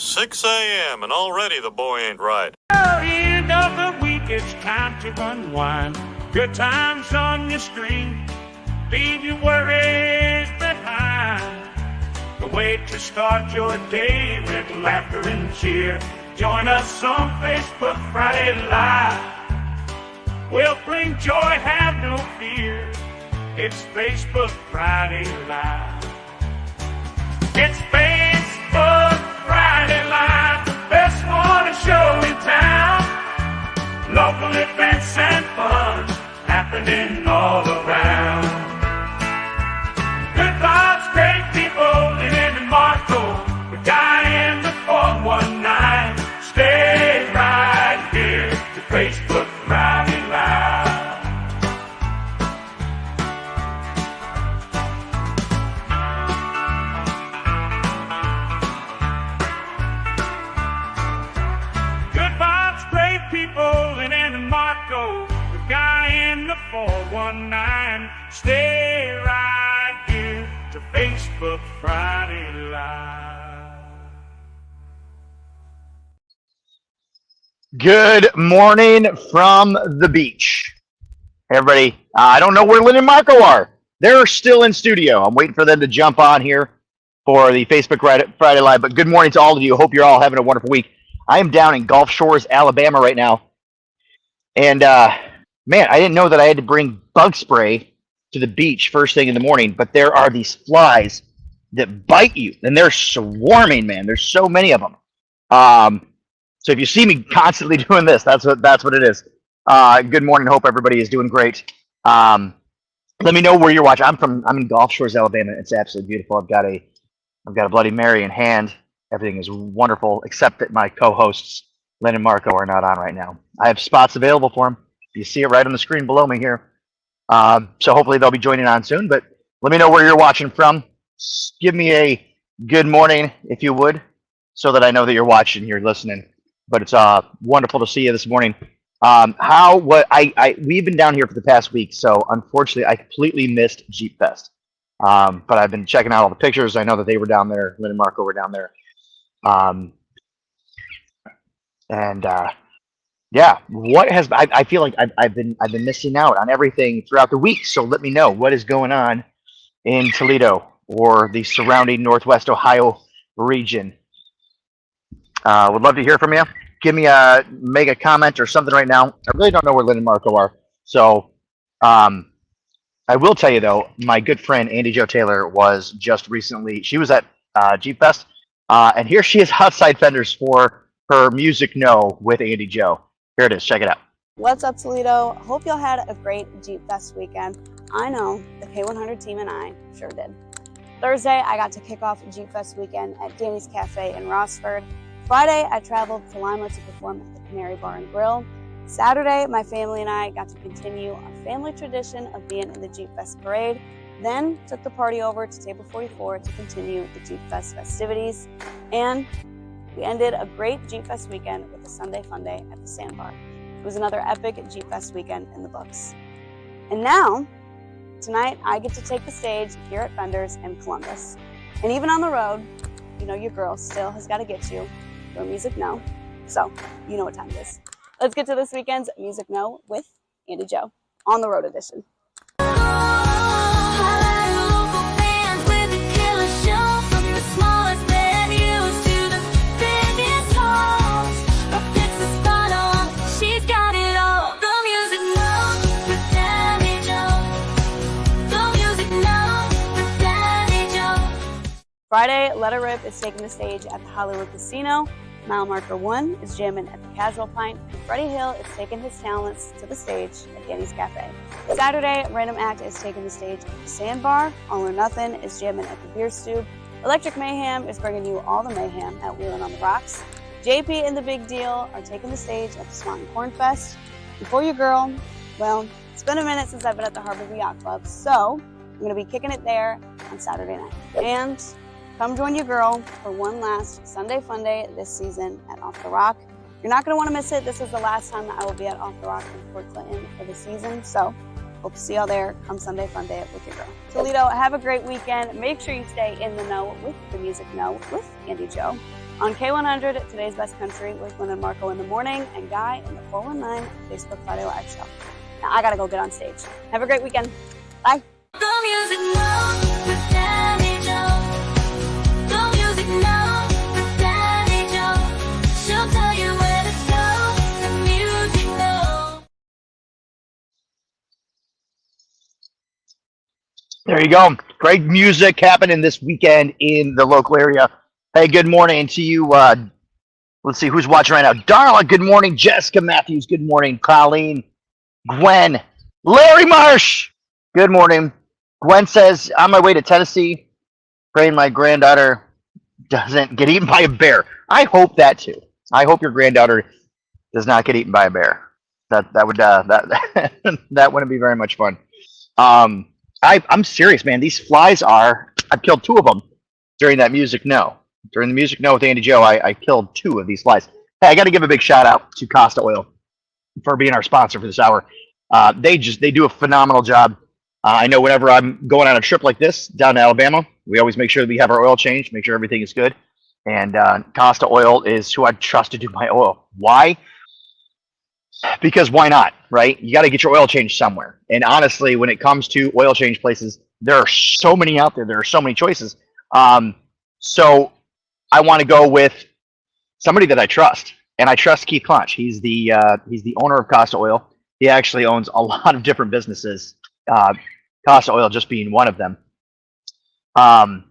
6 a.m. and already the boy ain't right. End of the week, it's time to unwind. Good times on your stream. Leave your worries behind. The way to start your day with laughter and cheer. Join us on Facebook Friday Live. We'll bring joy, have no fear. It's Facebook Friday Live. It's Facebook Friday Live, the best morning show in town. Local events and fun happening all around. Good vibes, great people, living in Marco. We're dying the 419. Stay right here to Facebook Friday Live. Good vibes, great people, living in Marco. The guy in the 419. Stay right here to Facebook Friday Live. Good morning from the beach. Everybody, I don't know where Lynn and Marco are. They're still in studio. I'm waiting for them to jump on here for the Facebook Friday Live. But good morning to all of you. Hope you're all having a wonderful week. I am down in Gulf Shores, Alabama right now. And, man, I didn't know that I had to bring bug spray to the beach first thing in the morning. But there are these flies that bite you. And they're swarming, man. There's so many of them. So if you see me constantly doing this, that's what it is. Good morning. Hope everybody is doing great. Let me know where you're watching. I'm in Gulf Shores, Alabama. It's absolutely beautiful. I've got a Bloody Mary in hand. Everything is wonderful, except that my co-hosts Lynn and Marco are not on right now. I have spots available for them. You see it right on the screen below me here. So hopefully they'll be joining on soon. But let me know where you're watching from. Give me a good morning if you would, so that I know that you're watching, you're listening. But it's wonderful to see you this morning. We've been down here for the past week, so unfortunately I completely missed Jeep Fest. But I've been checking out all the pictures. I know that they were down there. Lynn and Marco were down there. Yeah, I feel like I've been missing out on everything throughout the week. So let me know what is going on in Toledo or the surrounding Northwest Ohio region. Would love to hear from you. Make a comment or something right now. I really don't know where Lynn and Marco are. So I will tell you though, my good friend Andy Jo Taylor was just recently, she was at Jeep Fest, and here she is outside fenders for her Music No with Andy Jo. Here it is, check it out. What's up, Toledo? Hope y'all had a great Jeep Fest weekend. I know the K100 team and I sure did. Thursday, I got to kick off Jeep Fest weekend at Danny's Cafe in Rossford. Friday, I traveled to Lima to perform at the Canary Bar and Grill. Saturday, my family and I got to continue our family tradition of being in the Jeep Fest parade. Then took the party over to Table 44 to continue the Jeep Fest festivities. And we ended a great Jeep Fest weekend with a Sunday Fun Day at the Sandbar. It was another epic Jeep Fest weekend in the books. And now, tonight, I get to take the stage here at Fenders in Columbus. And even on the road, you know your girl still has got to get you your Music No. So, you know what time it is. Let's get to this weekend's Music No with Andy Jo on the road edition. Friday, Let Her Rip is taking the stage at the Hollywood Casino. Mile Marker 1 is jamming at the Casual Pint. And Freddie Hill is taking his talents to the stage at Danny's Cafe. Saturday, Random Act is taking the stage at the Sandbar. All or Nothing is jamming at the Beer Stube. Electric Mayhem is bringing you all the mayhem at Wheelin' on the Rocks. JP and The Big Deal are taking the stage at the Swanton Corn Fest. And For Your Girl, well, it's been a minute since I've been at the Harborview Yacht Club, so I'm going to be kicking it there on Saturday night. And come join your girl for one last Sunday Fun Day this season at Off the Rock. You're not going to want to miss it. This is the last time that I will be at Off the Rock in Port Clinton for the season. So hope to see y'all there come Sunday Fun Day with your girl. Toledo, have a great weekend. Make sure you stay in the know with the Music No with Andy Jo On K100, Today's Best Country with Lynn and Marco in the morning and Guy in the 419 Facebook Friday Live show. Now I gotta go get on stage. Have a great weekend. Bye. The music now with Danny Joe. The music now with Danny Joe. She'll tell you where to go. The music now. There you go. Great music happening this weekend in the local area. Hey, good morning to you. Let's see who's watching right now. Darla, good morning. Jessica Matthews, good morning. Colleen, Gwen, Larry Marsh, good morning. Gwen says, on my way to Tennessee, praying my granddaughter doesn't get eaten by a bear. I hope that too. I hope your granddaughter does not get eaten by a bear. That would that wouldn't be very much fun. I'm serious, man. These flies I've killed 2 of them during that Music No. During the Music No with Andy Joe, I killed 2 of these flies. Hey, I got to give a big shout out to Costa Oil for being our sponsor for this hour. They do a phenomenal job. I know whenever I'm going on a trip like this down to Alabama, we always make sure that we have our oil changed, make sure everything is good. And Costa Oil is who I trust to do my oil. Why? Because why not, right? You got to get your oil changed somewhere. And honestly, when it comes to oil change places, there are so many out there. There are so many choices. So I want to go with somebody that I trust, and I trust Keith Clonch. He's the owner of Costa Oil. He actually owns a lot of different businesses. Costa Oil just being one of them. But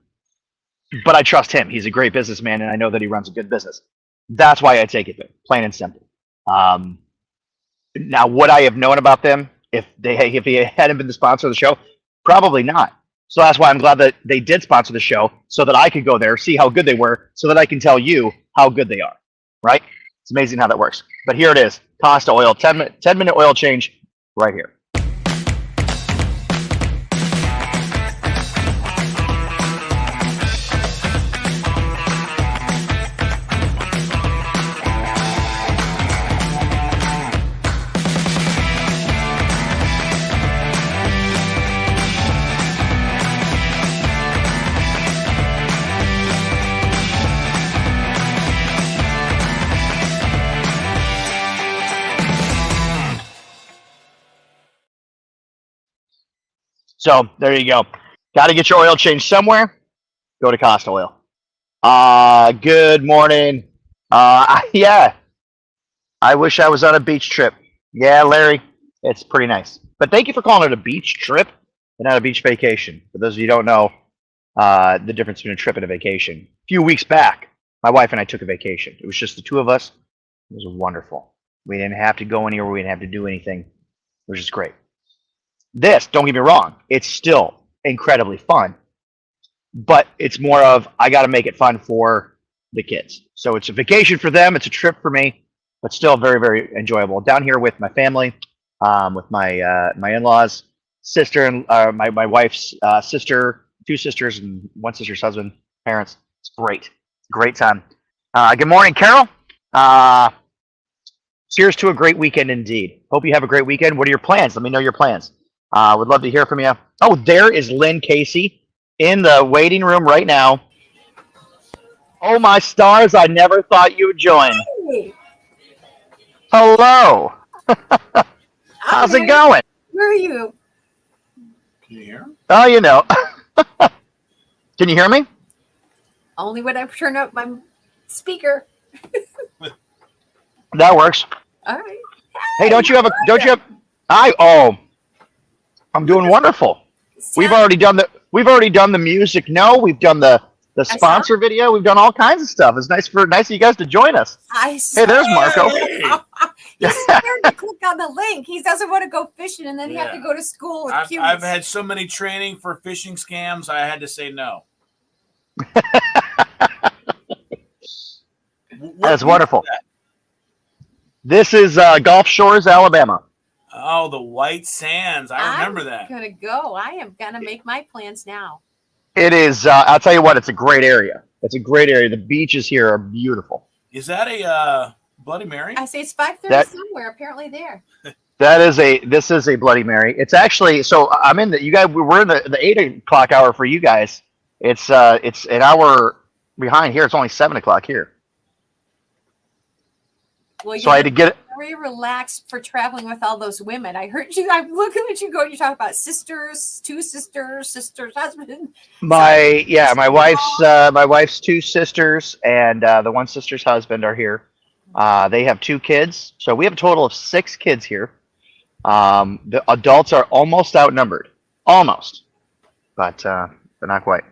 I trust him. He's a great businessman, and I know that he runs a good business. That's why I take it there, plain and simple. Now, would I have known about them if he hadn't been the sponsor of the show? Probably not. So that's why I'm glad that they did sponsor the show, so that I could go there, see how good they were, so that I can tell you how good they are, right? It's amazing how that works. But here it is, Costa Oil, 10-minute oil change right here. So there you go. Got to get your oil changed somewhere. Go to Costa Oil. Good morning. Yeah. I wish I was on a beach trip. Yeah, Larry, it's pretty nice. But thank you for calling it a beach trip and not a beach vacation. For those of you who don't know the difference between a trip and a vacation. A few weeks back, my wife and I took a vacation. It was just the 2 of us. It was wonderful. We didn't have to go anywhere. We didn't have to do anything. It was just great. This, don't get me wrong, it's still incredibly fun, but it's more of, I got to make it fun for the kids. So it's a vacation for them, it's a trip for me, but still very, very enjoyable. Down here with my family, with my in-laws, sister, and my wife's sister, 2 sisters, and 1 sister's husband, parents. It's great. Great time. Good morning, Carol. Cheers to a great weekend indeed. Hope you have a great weekend. What are your plans? Let me know your plans. Would love to hear from you. Oh, there is Lynn Casey in the waiting room right now. Oh, my stars, I never thought you would join. Hey. Hello. How's it going? Where are you? Can you hear him? Oh, you know. Can you hear me? Only when I turn up my speaker. That works. All right. Hey, don't you have I'm doing wonderful. We've already done the Music No. We've done the sponsor video. We've done all kinds of stuff. It's nice of you guys to join us. Hey, there's Marco. He's scared to click on the link. He doesn't want to go fishing, and then he have to go to school with cuties. I've had so many training for phishing scams, I had to say no. That's wonderful. This is Gulf Shores, Alabama. Oh, the White Sands. I remember that. I'm going to go. I am going to make my plans now. It is, I'll tell you what, it's a great area. It's a great area. The beaches here are beautiful. Is that a Bloody Mary? I say it's 5:30 somewhere, apparently there. This is a Bloody Mary. It's actually, so I'm in we're in the 8 o'clock hour for you guys. It's an hour behind here. It's only 7 o'clock here. Well, So I had to get it. very relaxed for traveling with all those women. I heard you. I'm looking at you go. You talk about sisters, two sisters, husband. My wife's two sisters and the one sister's husband are here. They have 2 kids, so we have a total of 6 kids here. The adults are almost outnumbered, but not quite.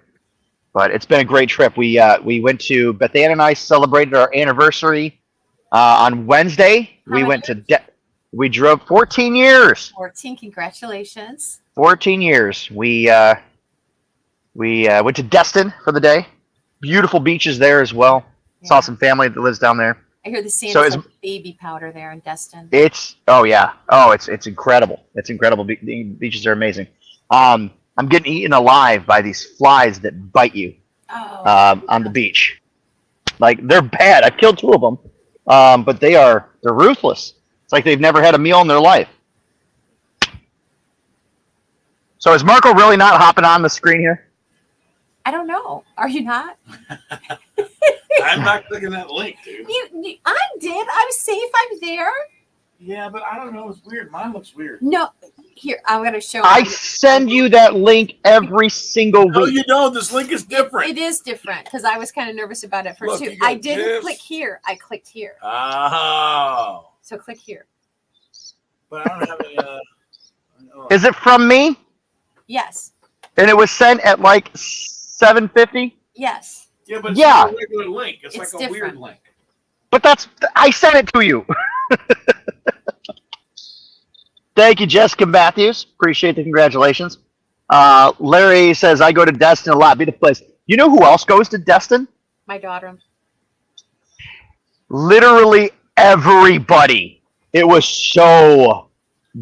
But it's been a great trip. We went to Beth Ann and I celebrated our anniversary on Wednesday. How We many went to we drove 14 years. 14. Congratulations. 14 years. We went to Destin for the day. Beautiful beaches there as well. Yeah. Saw some family that lives down there. I hear the sand So is is- like baby powder there in Destin. It's it's incredible. It's incredible. The beaches are amazing. I'm getting eaten alive by these flies that bite you Oh, on the beach. Like they're bad. I've killed 2 of them, but they're ruthless. It's like they've never had a meal in their life. So is Marco really not hopping on the screen here? I don't know. Are you not? I'm not clicking that link, dude. I did. I'm safe. I'm there. Yeah, but I don't know. It's weird. Mine looks weird. No, here I'm gonna show. I you. send you that link every single No, week. you don't. This link is different. It is different because I was kind of nervous about it first Look, too. you got I didn't this. click here. I clicked here. Oh. So click here. But I don't have any. Is it from me? Yes. And it was sent at like 7:50. Yes. Yeah, but it's Yeah. not a regular link. It's It's like a weird different. link. But I sent it to you. Thank you, Jessica Matthews. Appreciate the congratulations. Larry says, I go to Destin a lot. Beautiful place. You know who else goes to Destin? My daughter. Literally everybody. It was so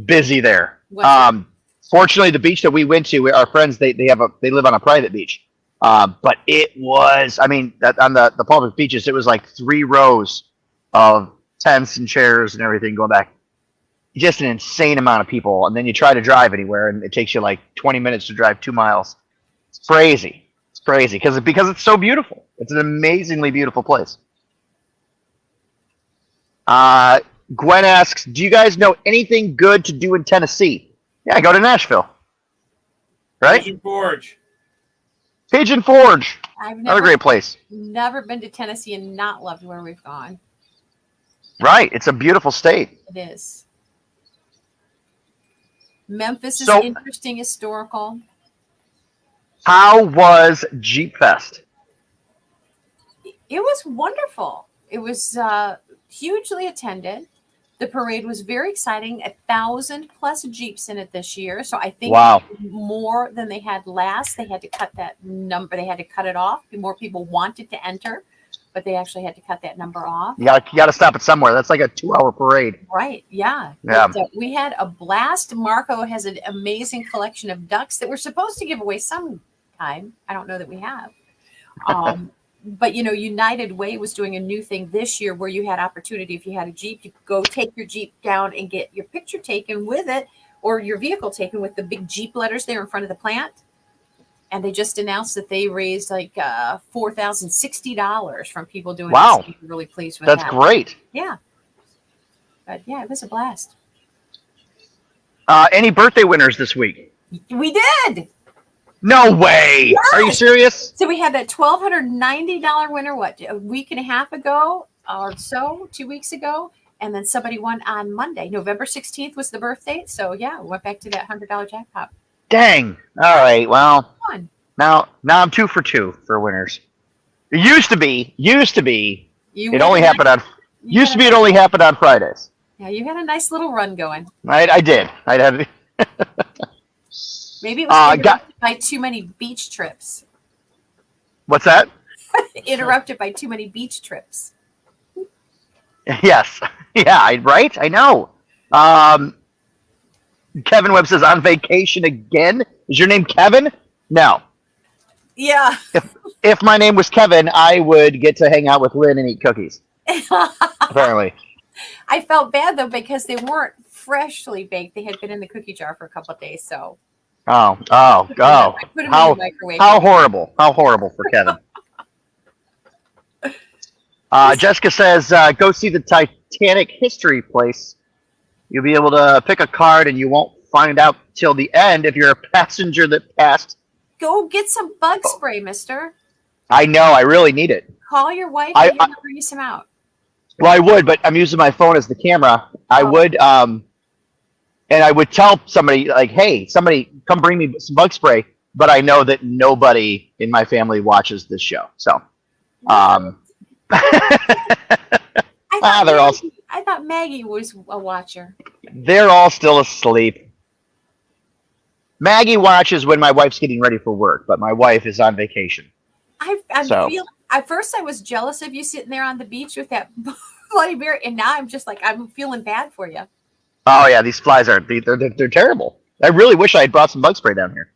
busy there. Was it? Fortunately, the beach that we went to, our friends, they live on a private beach. But it was, I mean, on the public beaches, it was like 3 rows of tents and chairs and everything going back. Just an insane amount of people. And then you try to drive anywhere, and it takes you like 20 minutes to drive 2 miles. It's crazy. It's crazy because it's so beautiful. It's an amazingly beautiful place. Gwen asks, do you guys know anything good to do in Tennessee? Yeah, go to Nashville. Right? Pigeon Forge. Pigeon Forge. I've Another great place. never been to Tennessee and not loved where we've gone. Right. It's a beautiful state. It is. Memphis is So- interesting, historical. How was Jeep Fest? It was wonderful. It was hugely attended. The parade was very exciting. 1,000+ Jeeps in it this year. So I think Wow. more than they had last. They had to cut that number. They had to cut it off. More people wanted to enter, but they actually had to cut that number off. You gotta stop it somewhere. That's like a 2-hour parade. Right. Yeah. Yeah. But, we had a blast. Marco has an amazing collection of ducks that we're supposed to give away sometime. I don't know that we have. But United Way was doing a new thing this year where you had opportunity. If you had a Jeep, you could go take your Jeep down and get your picture taken with it, or your vehicle taken with the big Jeep letters there in front of the plant. And they just announced that they raised like $4,060 from people doing Wow. this. I'm really pleased with That's that. great. Yeah. But yeah, it was a blast. Any birthday winners this week? We did. No way. Are you serious? So we had that $1,290 winner, a week and a half ago or so, 2 weeks ago. And then somebody won on Monday. November 16th was the birthday. So yeah, we went back to that $100 jackpot. Dang. All right. Well, Fun. now I'm 2 for 2 for winners. It used to be. It only happened on. It only happened on Fridays. Yeah, you had a nice little run going. I did. I had. Maybe it was interrupted got- by too many beach trips. What's that? Interrupted by too many beach trips. Yes. Yeah. Right. I know. Kevin Webb says on vacation again. Is your name Kevin? No. Yeah. If my name was Kevin, I would get to hang out with Lynn and eat cookies. Apparently. I felt bad though because they weren't freshly baked. They had been in the cookie jar for a couple of days. So Oh. I put them in How the microwave. how horrible. How horrible for Kevin. Jessica says, go see the Titanic history place. You'll be able to pick a card, and you won't find out till the end if you're a passenger that passed. Go get some bug spray, mister. I know, I really need it. Call your wife I- and have her bring you some out. Well, I would, but I'm using my phone as the camera. I Oh. would, and I would tell somebody, like, hey, somebody come bring me some bug spray. But I know that nobody in my family watches this show. So, I they're all I thought Maggie was a watcher. they're all still asleep. Maggie watches when my wife's getting ready for work, but my wife is on vacation. So- At first, I was jealous of you sitting there on the beach with that Bloody Mary, and now I'm just like, I'm feeling bad for you. Oh yeah, these flies they're terrible. I really wish I had brought some bug spray down here.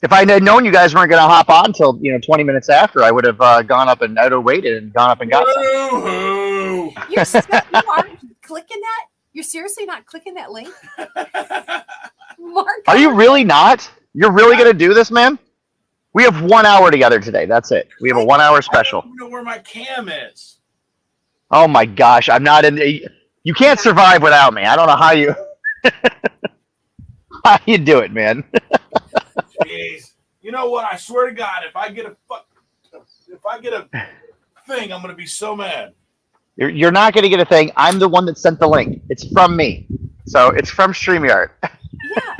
If I had known you guys weren't going to hop on until 20 minutes after, I would have gone up and I'd have waited and gone up and got some. Woo-hoo. You aren't clicking that? You're seriously not clicking that link? Mark, Are you really not? You're really going to do this, man? We have 1 hour together today. That's it. We have a 1 hour special. I don't know where my cam is. Oh my gosh, I'm not in. You can't survive without me. I don't know how you do it, man. Jeez. You know what? I swear to God, if I get a thing, I'm gonna be so mad. You're not going to get a thing. I'm the one that sent the link. It's from me, so it's from StreamYard. Yeah,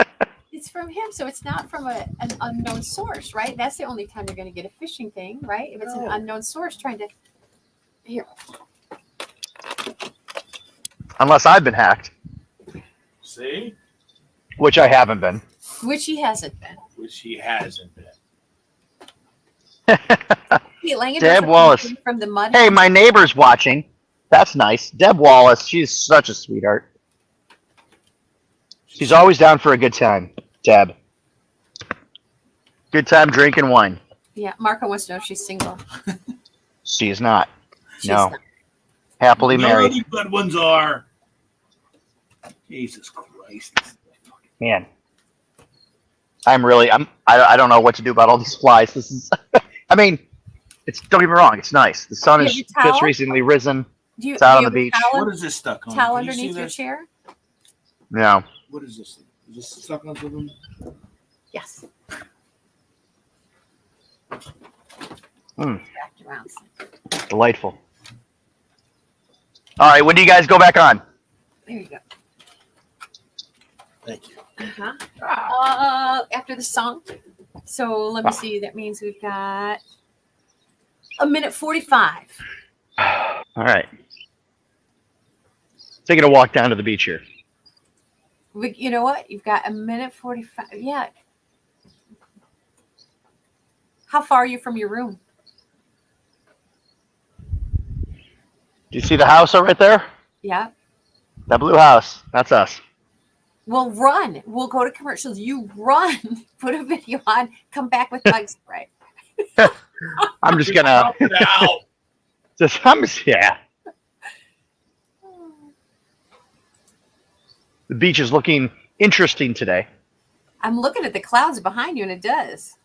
it's from him, so it's not from an unknown source, right? That's the only time you're going to get a phishing thing, right? If it's an unknown source trying to. Here. Unless I've been hacked, See? which I haven't been. Which he hasn't been. Which he hasn't been. Pete Langen Deb doesn't Wallace. come from the mud. Hey, my neighbor's watching. That's nice. Deb Wallace. She's such a sweetheart. She's always down for a good time. Deb. Good time drinking wine. Yeah, Marco wants to know if she's single. She is not. She's No. not. Happily None married. of the good ones are. Jesus Christ. Man. I don't know what to do about all these flies. This is I mean, don't get me wrong, it's nice. The sun You has have your towel? just recently risen. Do you, It's out do on you the have a beach. Towel, What is this stuck on? towel Can you see underneath your this? chair? No. What is this? Is this stuck on something? Yes. Mm, Wrapped around. delightful. All right, when do you guys go back on? There you go. Thank you. After the song. So let me see. That means we've got a minute 45. All right. Taking a walk down to the beach here. You know what? You've got a minute 45. Yeah. How far are you from your room? Do you see the house right there? Yeah. That blue house. That's us. We'll run. We'll go to commercials. You run. Put a video on. Come back with bug spray. I'm just gonna Get out. yeah. The beach is looking interesting today. I'm looking at the clouds behind you, and it does.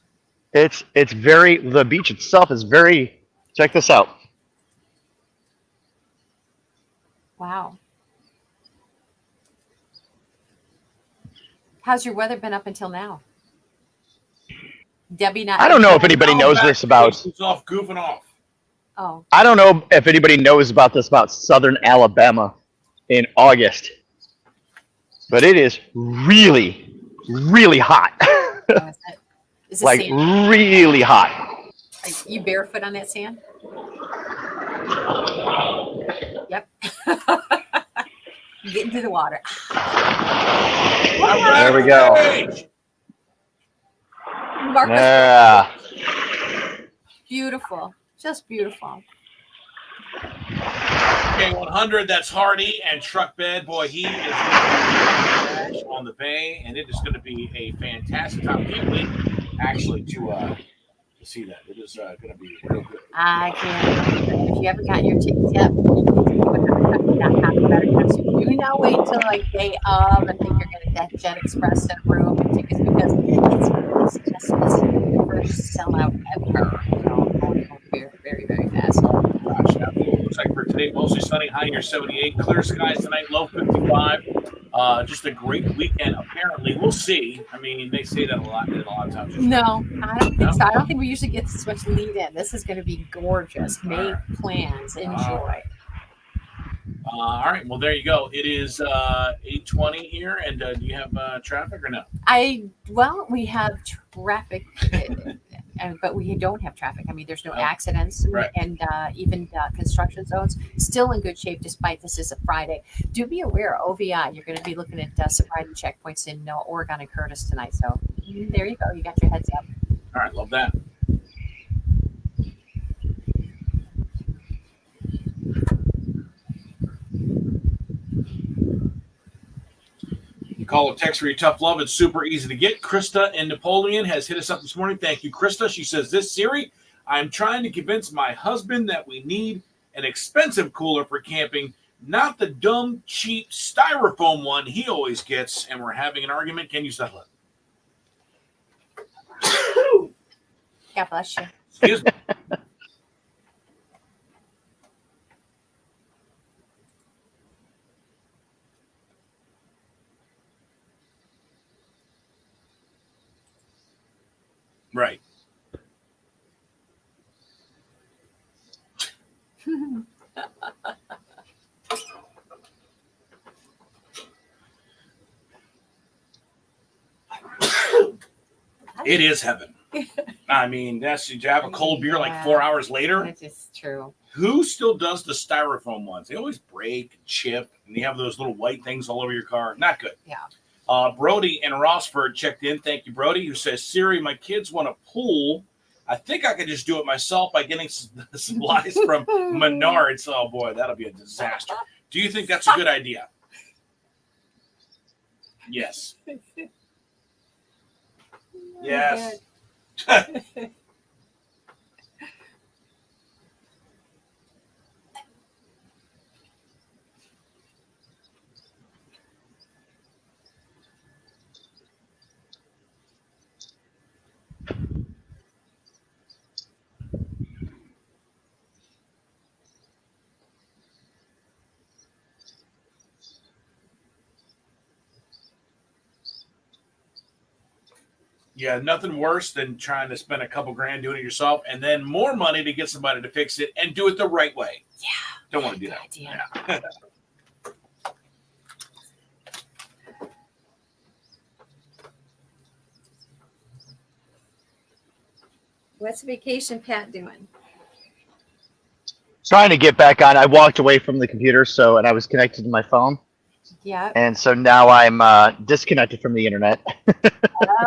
The beach itself is very. Check this out. Wow. How's your weather been up until now? Debbie not. I don't know if anybody knows this about. He's off goofing off. Oh, I don't know if anybody knows about this about southern Alabama in August, but it is really, really hot. oh, is it? Is it Like sand? really hot. Are you barefoot on that sand? Yep. Get into the water. There we go. Marcus, Yeah. beautiful. Just beautiful. Okay, 100. That's Hardy and Truck Bed. Boy, he is on the bay, and it is going to be a fantastic time. Can't wait, actually, to see that. It is going to be real good. I can't. If you haven't gotten your tickets yet, do not wait until like day of and think you're going to get Jet Express and room and tickets because it's just the first sellout ever. You know, going very, very fast. Gosh, that looks like we're today, mostly sunny, high near 78. Clear skies tonight, low 55. Just a great weekend, apparently. We'll see. I mean, they say that a lot of times. No, I don't think so. I don't think we usually get this much lead in. This is going to be gorgeous. Make plans. Enjoy. All right. Well, there you go. It is 8:20 here. And do you have traffic or no? We have traffic, but we don't have traffic. I mean, there's no accidents, Right. and even construction zones still in good shape despite this is a Friday. Do be aware, OVI, you're going to be looking at sobriety checkpoints in Oregon and Curtis tonight. So there you go. You got your heads up. All right. Love that. You call or text for your tough love. It's super easy to get. Krista in Napoleon has hit us up this morning. Thank you, Krista. She says, this Siri, I'm trying to convince my husband that we need an expensive cooler for camping, not the dumb, cheap styrofoam one he always gets, and we're having an argument. Can you settle it? God bless you. Excuse me. Right. It is heaven. I mean, that's you have a cold beer like 4 hours later. That is true. Who still does the styrofoam ones? They always break, chip, and you have those little white things all over your car. Not good. Yeah. Brody in Rossford checked in. Thank you, Brody, who says, Siri, my kids want a pool. I think I could just do it myself by getting supplies from Menards. Oh, boy, that'll be a disaster. Do you think that's a good idea? Yes. Yes. Yeah, nothing worse than trying to spend a couple grand doing it yourself and then more money to get somebody to fix it and do it the right way. Yeah. Don't want to do that. Idea. Yeah. What's vacation Pat doing? Trying to get back on. I walked away from the computer, and I was connected to my phone, Yeah. and so now I'm disconnected from the internet.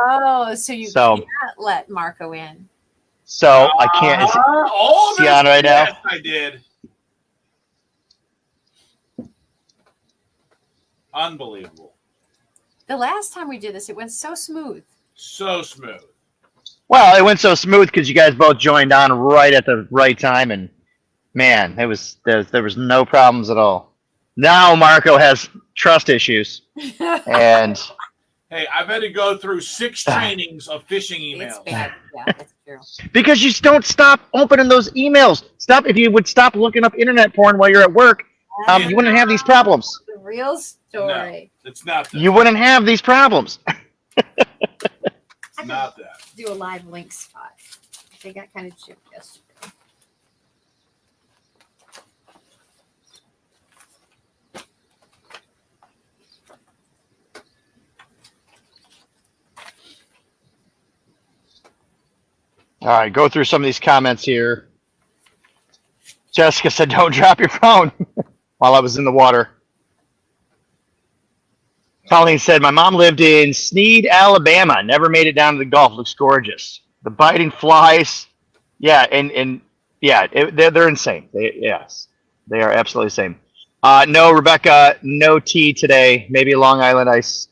Oh, so you So- can't let Marco in. So I can't. Is he This- on right now? Yes, I did. Unbelievable. The last time we did this, it went so smooth. So smooth. Well, it went so smooth because you guys both joined on right at the right time, and man, there was no problems at all. Now Marco has trust issues, and Hey, I've had to go through 6 trainings of phishing It's emails. bad. Yeah, that's true. because you don't stop opening those emails. If you would stop looking up internet porn while you're at work, you wouldn't have these problems. The real story. It's not that. You wouldn't have these problems. It's not that. Do a live link spot. They got kind of chipped yesterday. All right, go through some of these comments here. Jessica said, "Don't drop your phone," while I was in the water. Colleen said, "My mom lived in Sneed, Alabama. Never made it down to the Gulf. Looks gorgeous. The biting flies, yeah, they're insane. Yes, they are absolutely insane." No, Rebecca, no tea today. Maybe Long Island ice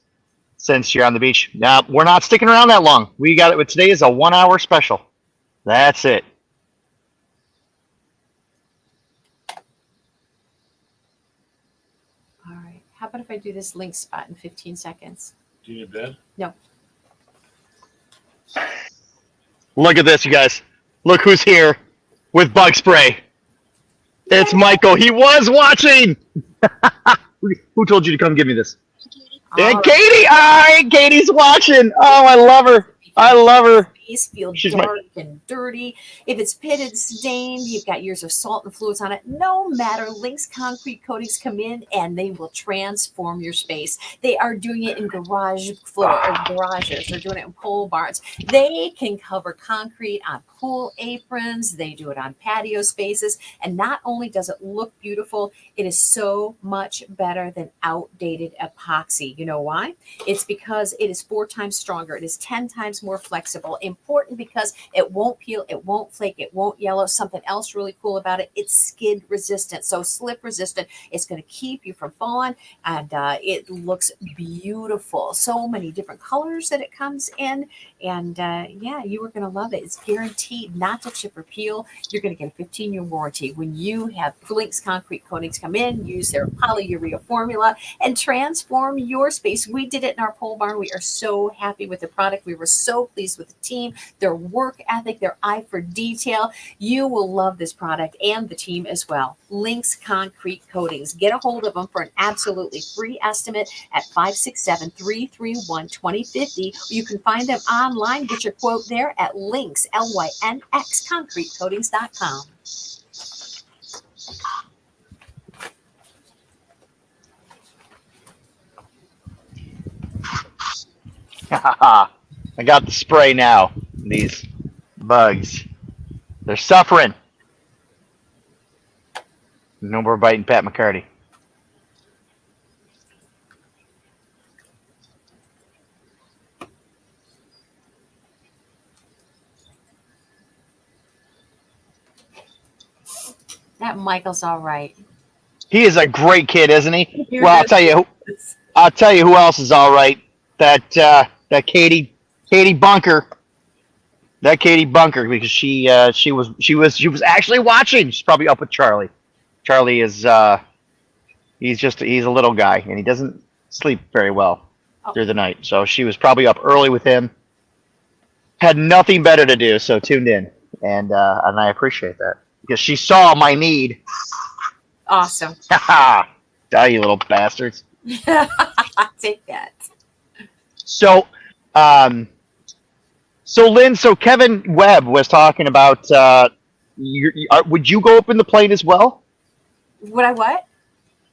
since you're on the beach. Now we're not sticking around that long. We got it. Today is a 1-hour special. That's it. All right. How about if I do this link spot in 15 seconds? Do you need a bed? No. Look at this, you guys. Look who's here with bug spray. It's Michael. He was watching. Who told you to come give me this? And Katie. All right, Katie's watching. Oh, I love her. I love her. Space feel She's dark and dirty. If it's pitted, stained, you've got years of salt and fluids on it. No matter, Lynx concrete coatings come in and they will transform your space. They are doing it in garages. They're doing it in pole barns. They can cover concrete on pool aprons. They do it on patio spaces. And not only does it look beautiful, it is so much better than outdated epoxy. You know why? It's because it is 4 times stronger. It is 10 times more flexible. Important because it won't peel, it won't flake, it won't yellow. Something else really cool about it, it's skid resistant, so slip resistant. It's going to keep you from falling, and it looks beautiful. So many different colors that it comes in, and yeah, you are going to love it. It's guaranteed not to chip or peel. You're going to get a 15-year warranty when you have Lynx concrete coatings come in. Use their polyurea formula and transform your space. We did it in our pole barn. We are so happy with the product. We were so pleased with the team, their work ethic, their eye for detail. You will love this product and the team as well. Lynx Concrete Coatings. Get a hold of them for an absolutely free estimate at 567-331-2050. You can find them online. Get your quote there at Lynx, Lynx, concretecoatings.com. I got the spray now. These bugs. They're suffering. No more biting Pat McCarty. That Michael's all right. He is a great kid, isn't he? You're Well, good. I'll tell you who else is all right. That Katie Bunker. That Katie Bunker, because she was actually watching. She's probably up with Charlie. Charlie is he's a little guy and he doesn't sleep very well through the night. So she was probably up early with him. Had nothing better to do, so tuned in, and I appreciate that because she saw my need. Awesome. Ha die, you little bastards. Take that. So, Lynn, so Kevin Webb was talking about, would you go up in the plane as well? Would I what?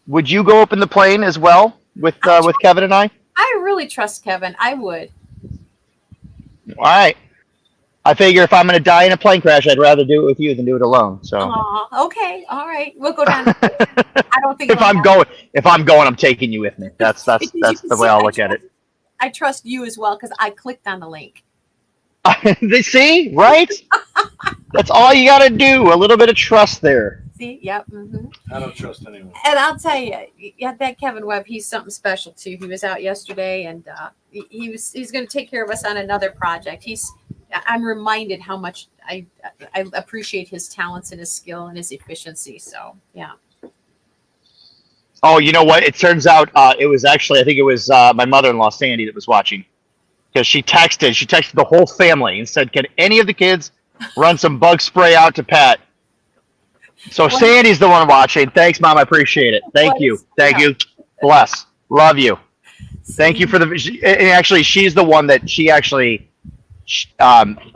Would you go up in the plane as well with Kevin and I? I really trust Kevin. I would. All right. I figure if I'm going to die in a plane crash, I'd rather do it with you than do it alone. So. Okay. All right. We'll go down. I don't think if I'm going, I'm taking you with me. That's the way I'll look at it. I trust you as well because I clicked on the link. They see, right? That's all you got to do. A little bit of trust there. See, yep. Mm-hmm. I don't trust anyone. And I'll tell you, that Kevin Webb, he's something special too. He was out yesterday, and he's going to take care of us on another project. I'm reminded how much I appreciate his talents and his skill and his efficiency. So yeah. Oh, you know what? It turns out it was actually, I think it was my mother-in-law, Sandy, that was watching. Because she texted the whole family and said, can any of the kids run some bug spray out to Pat? So Sandy's the one watching. Thanks, Mom. I appreciate it. Thank you. Bless. Love you. Thank you for and actually, she's the one that she actually,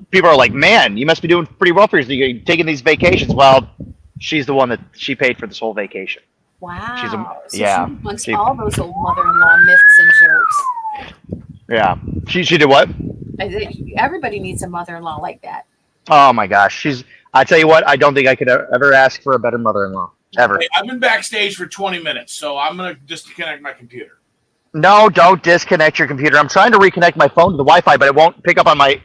people are like, man, you must be doing pretty well for yourself. You're taking these vacations. Well, she's the one that she paid for this whole vacation. Wow. She all those old mother-in-law myths and jokes. Yeah. She did what? Everybody needs a mother-in-law like that. Oh my gosh. I tell you what, I don't think I could ever ask for a better mother-in-law. Ever. Hey, I've been backstage for 20 minutes, so I'm going to disconnect my computer. No, don't disconnect your computer. I'm trying to reconnect my phone to the Wi-Fi, but it won't pick up on my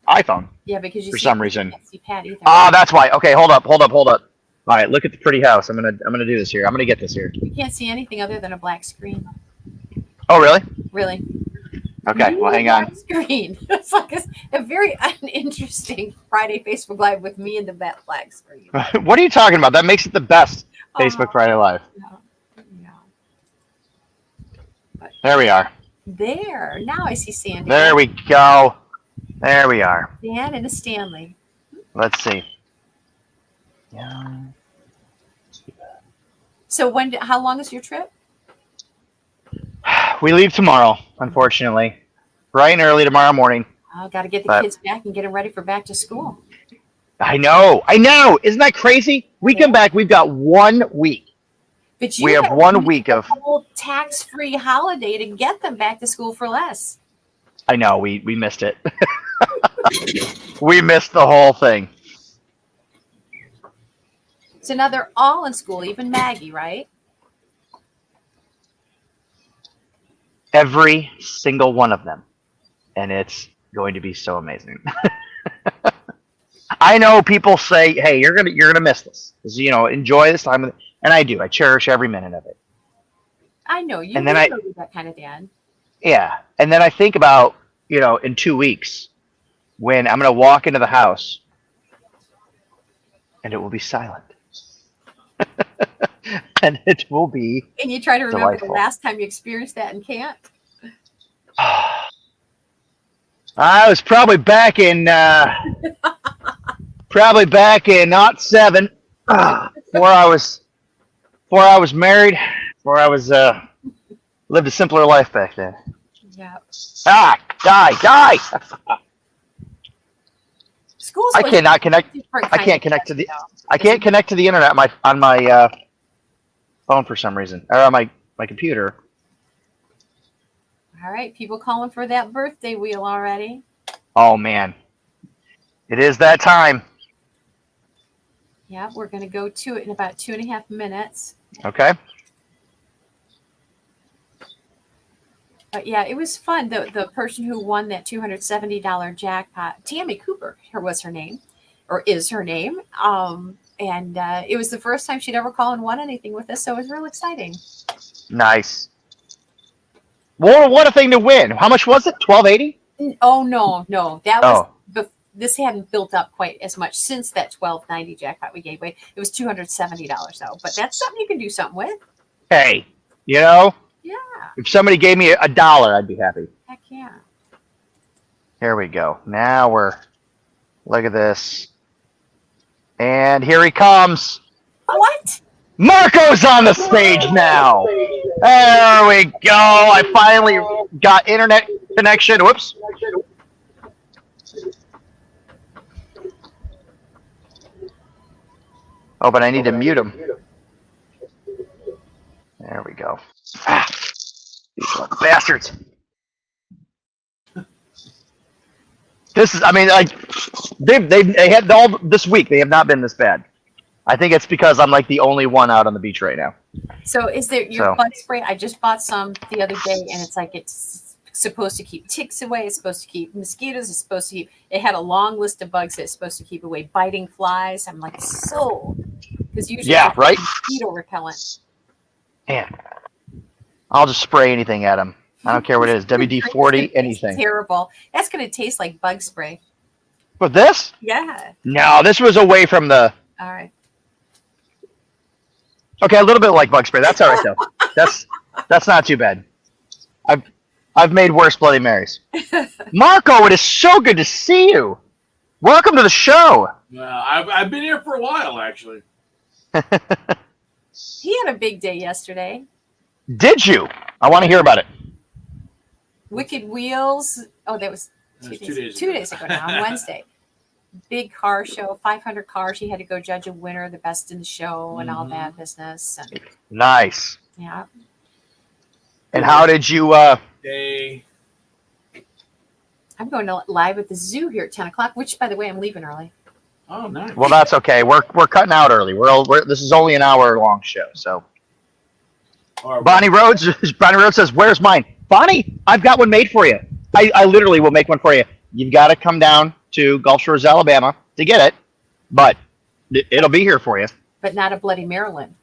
iPhone. Yeah, because you for some reason. Can't see Pat either. That's why. Okay, hold up. All right, look at the pretty house. I'm gonna do this here. I'm gonna get this here. You can't see anything other than a black screen. Oh, really? Really? Okay, well, hang on. Screen. It's like a very uninteresting Friday Facebook Live with me and the black screen. What are you talking about? That makes it the best Facebook Friday Live. No. There we are. There. Now I see Sandy. There we go. There we are. Dan and a Stanley. Let's see. Yeah. So how long is your trip? We leave tomorrow, unfortunately. Bright and early tomorrow morning. Oh, got to get the But- kids back and get them ready for back to school. I know. Isn't that crazy? We come back, we've got 1 week. But We have 1 week of. a whole tax-free holiday to get them back to school for less. I know, we missed it. We missed the whole thing. So now they're all in school, even Maggie, right? Every single one of them. And it's going to be so amazing. I know people say, "Hey, you're gonna miss this. Enjoy this time," and I do. I cherish every minute of it. I know you. And then will be that kind of dad. Yeah, and then I think about in 2 weeks when I'm gonna walk into the house and it will be silent, and it will be. And you try to remember Delightful. the last time you experienced that and can't. I was probably back in '07, before I was married, before I was lived a simpler life back then. Yeah. Die! School's I like cannot connect. different I kind can't of connect to the. thing, though. I can't connect to the internet on my phone for some reason, or on my computer. All right, people calling for that birthday wheel already. Oh man, it is that time. Yeah, we're going to go to it in about 2.5 minutes. Okay. But yeah, it was fun. The person who won that $270 jackpot, Tammy Cooper, was her name, or is her name. And it was the first time she'd ever called and won anything with us, so it was real exciting. Nice. Well, what a thing to win! How much was it? $12.80? Oh no, that was Oh. this hadn't built up quite as much since that $12.90 jackpot we gave away. It was $270 though, but that's something you can do something with. Hey, Yeah, if somebody gave me $1, I'd be happy. heck yeah. Here we go. Now look at this. And here he comes. What? Marco's on the stage now. There we go. I finally got internet connection. Whoops. Oh, but I need to mute him. There we go. These little bastards. This is, they had all this week. They have not been this bad. I think it's because I'm like the only one out on the beach right now. So is there your So- bug spray? I just bought some the other day, and it's like it's supposed to keep ticks away. It's supposed to keep mosquitoes. It's supposed to keep. It had a long list of bugs that it's supposed to keep away biting flies. I'm like sold because usually Yeah, it's right? mosquito repellent. Man, I'll just spray anything at him. I don't care what it is. WD-40, It's anything. terrible. That's going to taste like bug spray. But this? Yeah. No, this was away from the. All right. Okay, a little bit like bug spray. That's all right though. That's not too bad. I've made worse Bloody Marys. Marco, it is so good to see you. Welcome to the show. I've been here for a while, actually. He had a big day yesterday. Did you? I want to hear about it. Wicked Wheels. Oh, that was That was 2 2 days, days 2 ago. days ago now, on Wednesday. Big car show, 500 cars. He had to go judge a winner, the best in the show, and all Mhm. that business. And Nice. yeah, And how did you? They I'm going to live at the zoo here at 10 o'clock. Which, by the way, I'm leaving early. Oh, nice. Well, that's okay. We're cutting out early. This is only an hour-long show. So All right, Bonnie Rhodes says, "Where's mine?" Bonnie, I've got one made for you. I literally will make one for you. You've got to come down to Gulf Shores, Alabama to get it, but it'll be here for you. But not a Bloody Maryland.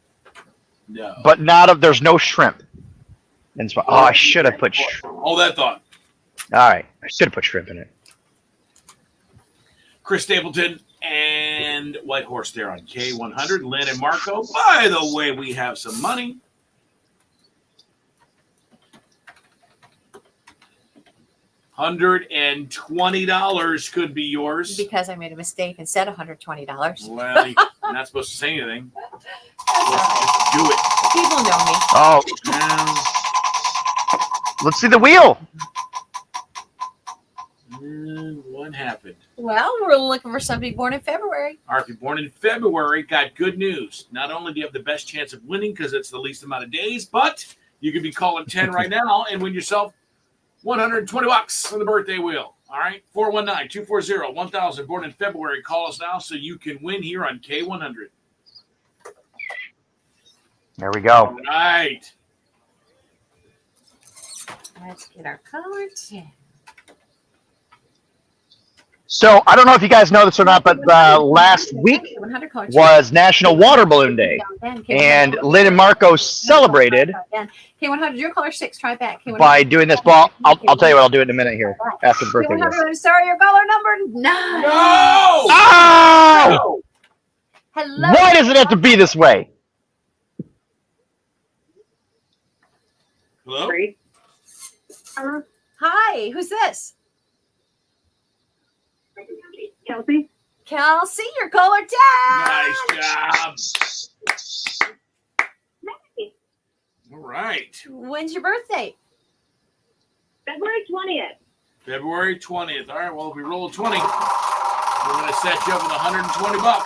No. But there's no shrimp. And so, I should have put. Hold that thought. All right, I should have put shrimp in it. Chris Stapleton and White Horse there on K100. Lynn and Marco. By the way, we have some money. $120 could be yours. Because I made a mistake and said $120. Well, you're not supposed to say anything. Just do it. Steve will know me. Oh, Um, let's see the wheel. what happened? Well, we're looking for somebody born in February. All right, if you're born in February, got good news. Not only do you have the best chance of winning because it's the least amount of days, but you could be calling 10 right now and win yourself $120 on the birthday wheel. All right, 419-240-1000. Born in February. Call us now so you can win here on K100. There we go. All right. Let's get our color 10. So I don't know if you guys know this or not, but last week K100 color 10. was National Water Balloon Day, and Lynn and Marco celebrated K100, your color 6. Try back. K100. by doing this. Well, I'll tell you what, I'll do it in a minute here after the birthday. K100, List. I'm sorry, your color number 9. No! Oh! Hello. Why does it have to be this way? Hello? Hi, who's this? Kelsey? Kelsey, your color 10. Nice job. All right. When's your birthday? February 20th. February 20th. All right, well, if we roll a 20, we're going to set you up with $120.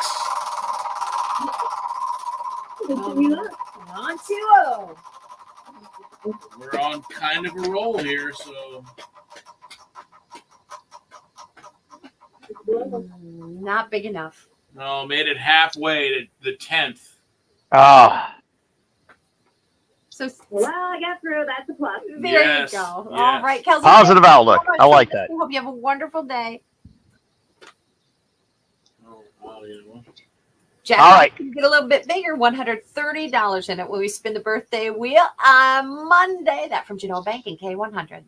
On 2-0. We're on kind of a roll here, so Not big enough. no, made it halfway to the 10th. Oh, So Well, I got through. That's a plus. there Yes, you go. yes. All right, Kelsey. positive outlook. thank you I so much. like that. Hope you have a wonderful day. Oh, you know. Jack, All right. you get a little bit bigger, $130 in it when we spin the birthday wheel on Monday. That from Genoa Bank and K100.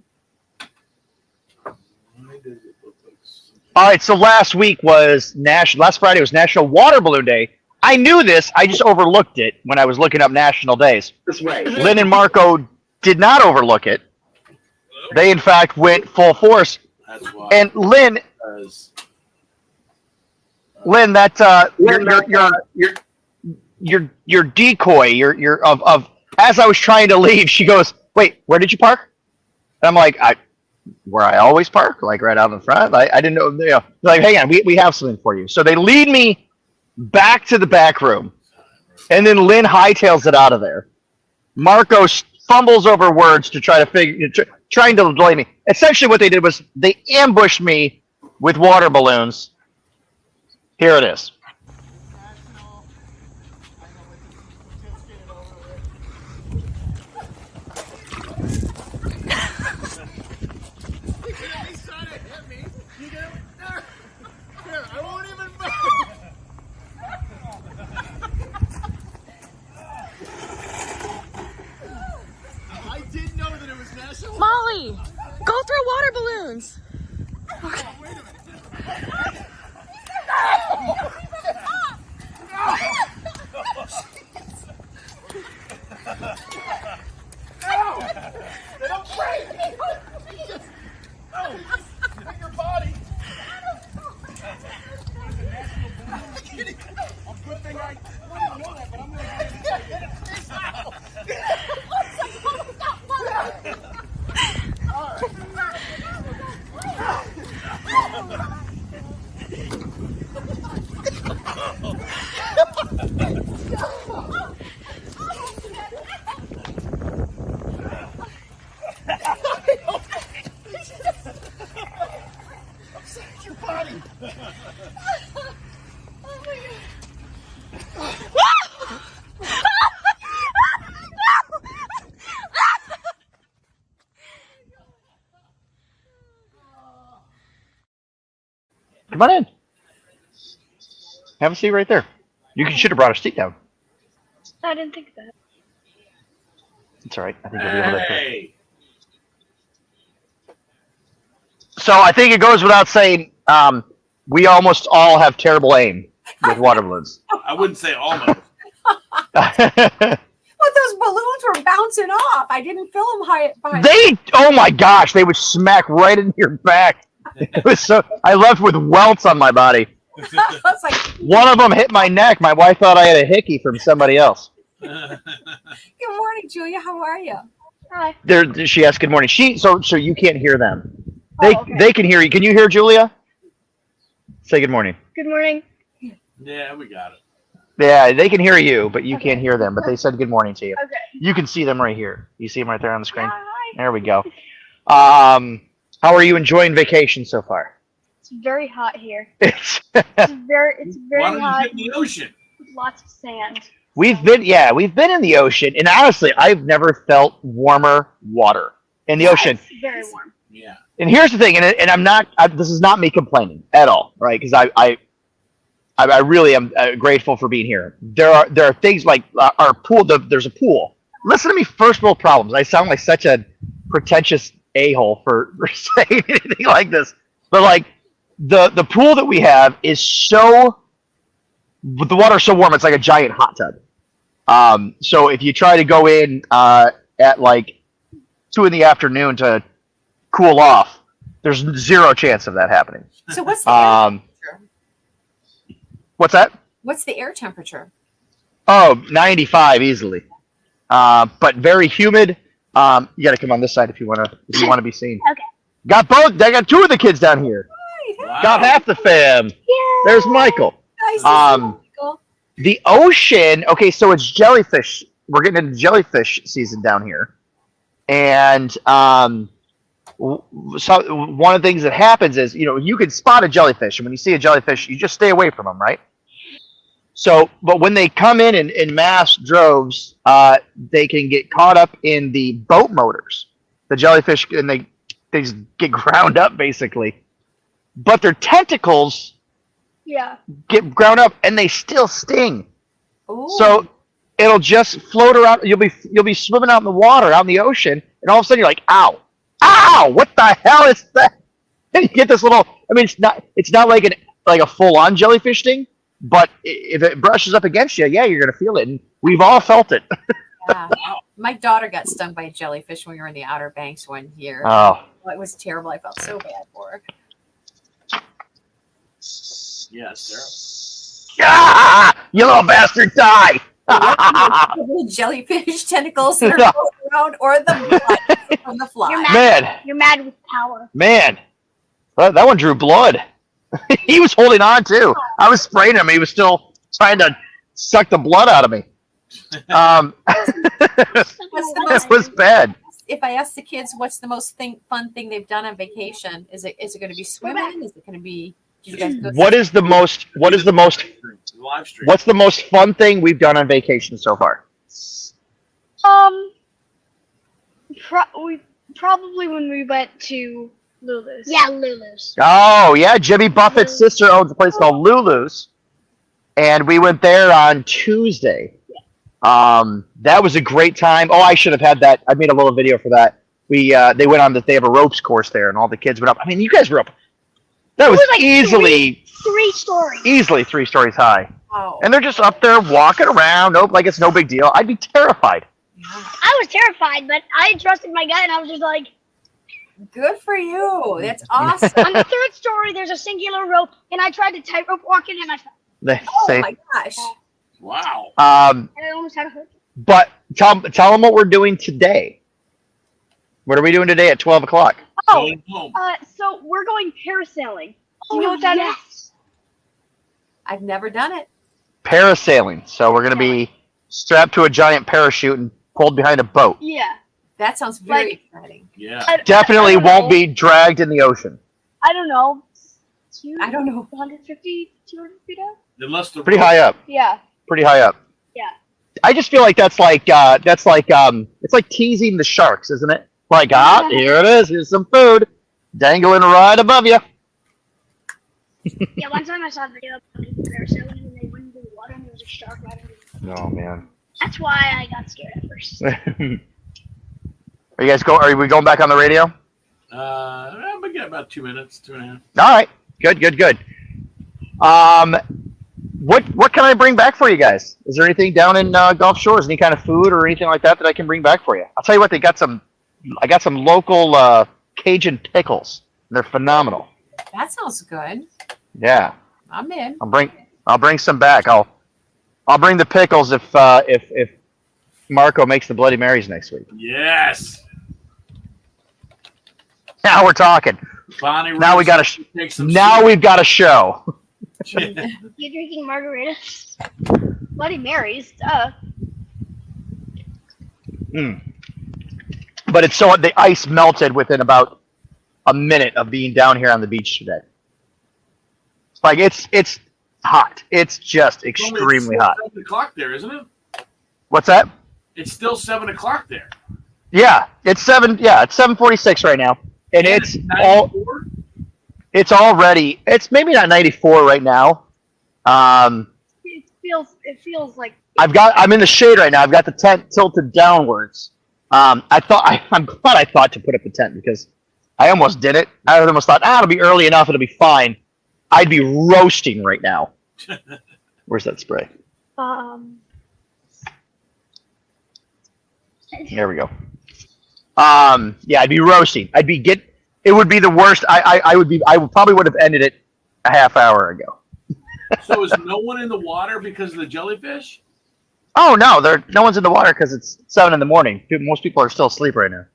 All right, so last Friday was National Water Balloon Day. I knew this, I just overlooked it when I was looking up national days. This way. Lynn and Marco did not overlook it. They, in fact, went full force. That's why. And Lynn, Because that your decoy, your of as I was trying to leave, she goes, "Wait, where did you park?" And I'm like, where I always park, like right out in front. I didn't know. You know, like, hang on, we have something for you. So they lead me back to the back room, and then Lynn hightails it out of there. Marco fumbles over words to try to trying to delay me. Essentially, what they did was they ambushed me with water balloons. Here it is. Molly, go throw water balloons. Come on in. Have a seat right there. You should have brought a seat down. I didn't think that. It's all right. I think you'll be able to. hey, So I think it goes without saying, we almost all have terrible aim with water balloons. I wouldn't say almost. But those balloons were bouncing off. I didn't feel them high. Oh my gosh, they would smack right in your back. It was so. I left with welts on my body. I was like, One of them hit my neck. My wife thought I had a hickey from somebody else. Good morning, Julia. How are you? Hi. She asked good morning. So you can't hear them. Okay. They can hear you. Can you hear Julia? Say good morning. Good morning. Yeah, we got it. Yeah, they can hear you, but you can't hear them. But they said good morning to you. Okay. You can see them right here. You see them right there on the screen. Hi. There we go. How are you enjoying vacation so far? It's very hot here. It's It's very Why don't you hot get in the ocean? with lots of sand. we've been in the ocean, and honestly, I've never felt warmer water in the ocean. It's very warm. Yeah. And here's the thing, and I'm not. This is not me complaining at all, right? Because I really am grateful for being here. There are things like our pool. There's a pool. Listen to me. First world problems. I sound like such a pretentious a-hole for saying anything like this, but like the pool that we have is so. The water's so warm, it's like a giant hot tub. So if you try to go in at like 2 p.m. to cool off, there's zero chance of that happening. So what's the air temperature? What's that? What's the air temperature? Oh, 95 easily. But very humid. You got to come on this side if you want to be seen. Okay. Got both. I got 2 of the kids down here. Wow. Got half the fam. There's Michael. Nice to see you, Michael. The ocean. Okay, so it's jellyfish. We're getting into jellyfish season down here, and so one of the things that happens is you can spot a jellyfish, and when you see a jellyfish, you just stay away from them, right? So, but when they come in mass droves, they can get caught up in the boat motors, the jellyfish, and they just get ground up basically. But their tentacles Yeah. get ground up, and they still sting. Ooh. So it'll just float around. You'll be swimming out in the water, out in the ocean, and all of a sudden you're like, "Ow, ow! What the hell is that?" And you get this little. I mean, it's not like a full-on jellyfish sting, but if it brushes up against you, yeah, you're gonna feel it, and we've all felt it. Yeah. My daughter got stung by a jellyfish when we were in the Outer Banks one year. Oh, It was terrible. I felt so bad for her. Yes, ah, you little bastard, die! The little jellyfish tentacles that are floating around, or the blood from the fly. You're mad. Man, You're mad with power. man, that one drew blood. He was holding on too. I was spraying him. He was still trying to suck the blood out of me. It was bad. If I ask the kids what's the most fun thing they've done on vacation, is it going to be swimming? Is it going to be? Did you guys go What's the most live stream. what's the most fun thing we've done on vacation so far? Probably when we went to Lulu's. Yeah, Lulu's. Oh yeah, Jimmy Buffett's sister owns a place called Lulu's, and we went there on Tuesday. That was a great time. Oh, I should have had that. I made a little video for that. They went on they have a ropes course there, and all the kids went up. I mean, you guys were up. That was like easily 3 stories. easily 3 stories high, Oh, and they're just up there walking around. Nope, like it's no big deal. I'd be terrified. I was terrified, but I trusted my gut, and I was just like, good for you. That's awesome. on the 3rd story, there's a singular rope, and I tried to tightrope walk in, and I fell. They Oh say, my gosh. Wow. And I almost had a hook. but tell them what we're doing today. What are we doing today at 12 o'clock? Oh, Going home. so we're going parasailing. Do you know what that is? I've never done it. Parasailing. So we're going to be strapped to a giant parachute and pulled behind a boat. Yeah. That sounds very Like- exciting. Yeah. Definitely I don't won't know. be dragged in the ocean. I don't know. I don't know. 150, 200 feet up? Unless the Pretty high up. Yeah. Pretty high up. Yeah. I just feel like it's like teasing the sharks, isn't it? Like, here it is. Here's some food dangling right above you. Yeah, one time I saw a video of people parasailing and they went into the water and there was a shark right under them. Oh man. That's why I got scared at first. Are we going back on the radio? We got about 2 minutes, 2.5. All right. Good. What can I bring back for you guys? Is there anything down in Gulf Shores? Any kind of food or anything like that I can bring back for you? I'll tell you what. I got some local Cajun pickles. They're phenomenal. That sounds good. Yeah. I'm in. I'll bring some back. I'll bring the pickles if Marco makes the Bloody Marys next week. Yes. Now we're talking. Bonnie Now we Rose got a. takes some Now we've got a show. shit. You're drinking margaritas? Bloody Marys, duh. But it's so the ice melted within about a minute of being down here on the beach today. It's like it's hot. It's just extremely hot. 7 o'clock there, isn't it? What's that? It's still 7 o'clock there. Yeah, it's 7:46 right now, and it's all 94? it's already it's maybe not 94 right now. It feels like I'm in the shade right now. I've got the tent tilted downwards. I'm glad I thought to put up the tent because I almost did it. I almost thought, it'll be early enough, it'll be fine. I'd be roasting right now. Where's that spray? There we go. Yeah, I'd be roasting. It would be the worst. I probably would have ended it a half hour ago. So is no one in the water because of the jellyfish? Oh no, no one's in the water because it's 7 in the morning. Most people are still asleep right now.